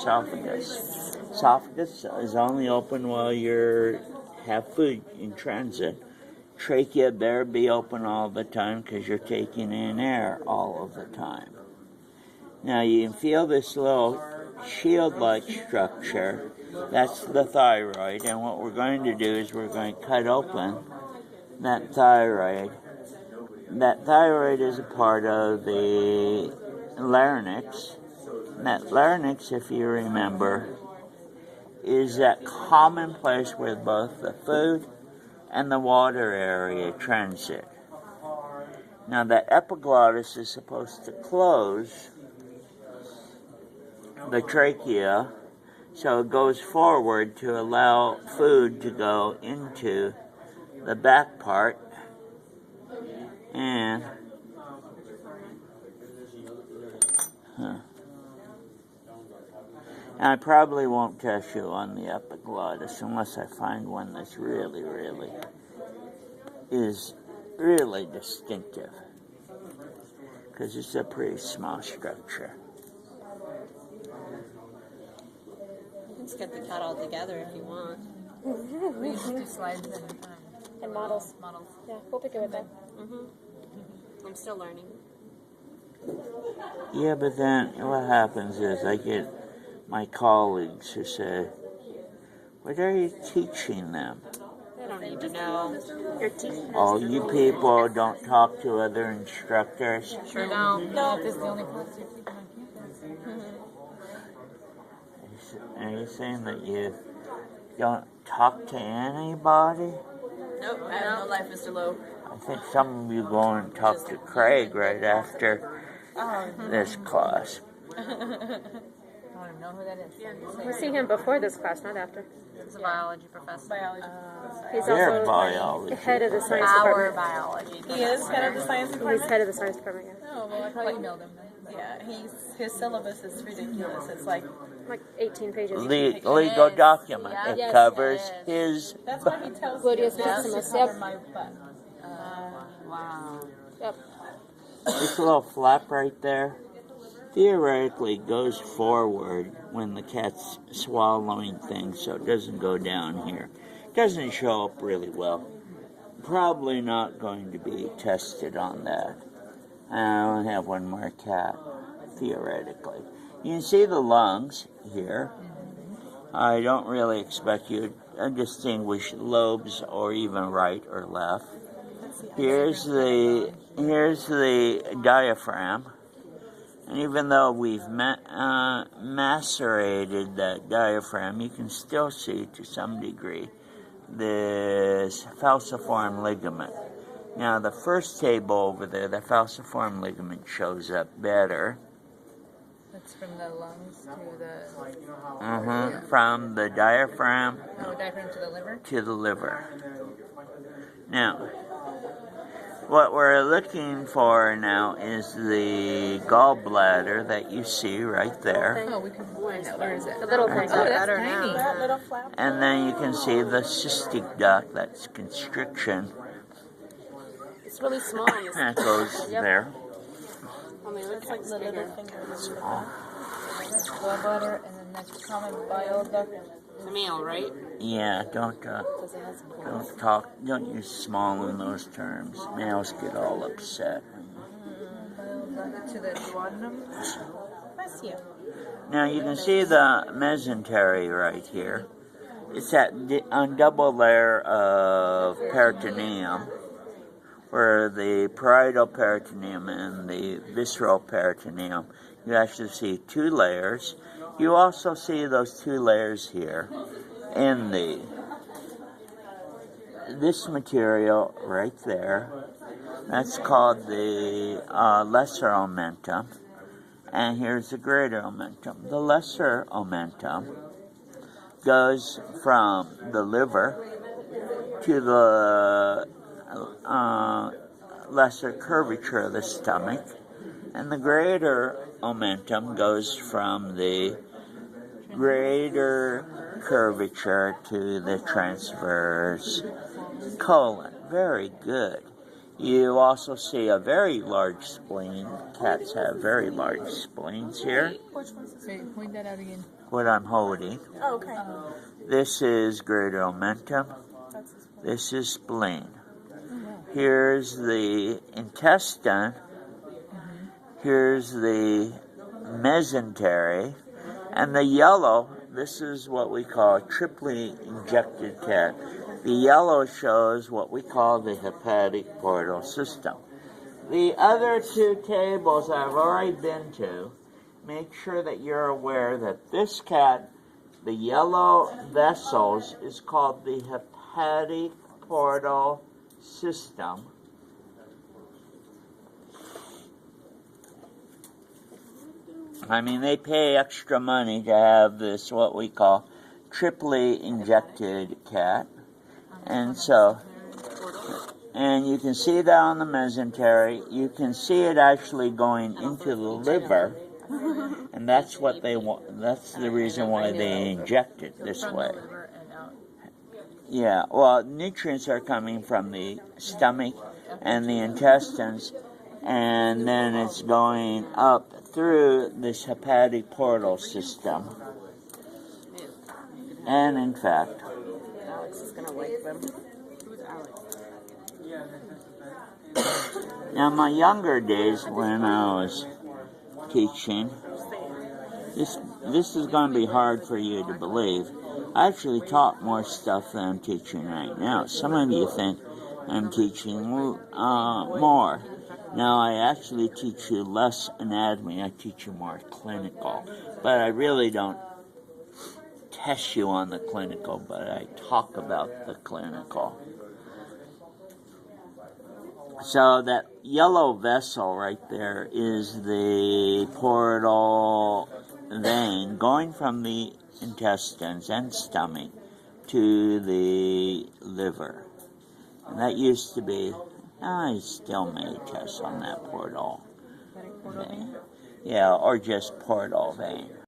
esophagus. Esophagus is only open while you have food in transit. Trachea better be open all the time because you're taking in air all of the time. Now you can feel this little shield-like structure. That's the thyroid, and what we're going to do is we're going to cut open that thyroid. That thyroid is a part of the larynx. And that larynx, if you remember, is that common place where both the food and the water area transit. Now that epiglottis is supposed to close the trachea so it goes forward to allow food to go into the back part, and I probably won't test you on the epiglottis unless I find one that's really distinctive, because it's a pretty small structure. Let's get the cat all together if you want. We used to do slides And models. Yeah, we'll pick it with that. I'm still learning. Yeah, but then what happens is I get my colleagues who say, "What are you teaching them?" They don't need to know. You're teaching. Oh, you people don't talk to other instructors? Sure don't. No, this is the only class you're teaching on campus. Are you saying that you don't talk to anybody? Nope, I have no life, Mr. Lowe. I think some of you go and talk to Craig right after this class. I don't even know who that is. We've seen him before this class, not after. He's a biology professor. He's Their also biology. head of the science Our department. biology. He is head of the science He's department? head of the science department, yeah. Oh, well, I probably emailed him then. Yeah, his syllabus is ridiculous. It's like, Like 18 pages. Legal document. Yeah. It Yes, covers yes. his. that's what he tells Gluteus you. That's maximus, to yep. cover my butt. Wow. Yep. This little flap right there theoretically goes forward when the cat's swallowing things, so it doesn't go down here. It doesn't show up really well. Probably not going to be tested on that. I only have one more cat, theoretically. You can see the lungs here. I don't really expect you to distinguish lobes or even right or left. Here's the diaphragm, and even though we've macerated that diaphragm, you can still see to some degree this falciform ligament. Now the first table over there, the falciform ligament shows up better. That's from the lungs to the... From the diaphragm diaphragm to the liver? to the liver. Now, what we're looking for now is the gallbladder that you see right there. Oh, we can find out. Where is it? The little thing. Oh, that's Better tiny. That little flap. And then you can see the cystic duct, that's constriction, It's really small. that goes there. I mean, it looks like The little bigger. finger. Gallbladder, and then next common bile duct. It's a male, right? Yeah, don't use small in those terms. Males get all upset. Bile duct to the duodenum. Bless you. Now you can see the mesentery right here. It's that double layer of peritoneum, where the parietal peritoneum and the visceral peritoneum, you actually see two layers. You also see those two layers here in this material right there. That's called the lesser omentum, and here's the greater omentum. The lesser omentum goes from the liver to the lesser curvature of the stomach, and the greater omentum goes from the greater curvature to the transverse colon. Very good. You also see a very large spleen. Cats have very large spleens here. Which one's this? Okay, point that out again. What I'm holding. Oh, okay. This is greater omentum. That's this one. This is spleen. Here's the intestine. Here's the mesentery. And the yellow, this is what we call a triply injected cat. The yellow shows what we call the hepatic portal system. The other two tables I've already been to. Make sure that you're aware that this cat, the yellow vessels, is called the hepatic portal system. I mean, they pay extra money to have this, what we call, triply injected cat. And so, and you can see that on the mesentery. You can see it actually going into the liver. And that's what they want. That's the reason why they inject it this way. Yeah, well, nutrients are coming from the stomach and the intestines, and then it's going up through this hepatic portal system. And in fact, Alex is going to wake them. Who's Alex? now my younger days when I was teaching, this is going to be hard for you to believe. I actually taught more stuff than I'm teaching right now. Some of you think I'm teaching more. Now, I actually teach you less anatomy. I teach you more clinical. But I really don't test you on the clinical, but I talk about the clinical. So that yellow vessel right there is the portal vein going from the intestines and stomach to the liver. And that used to be, I still may test on that portal vein. Yeah, or just portal vein.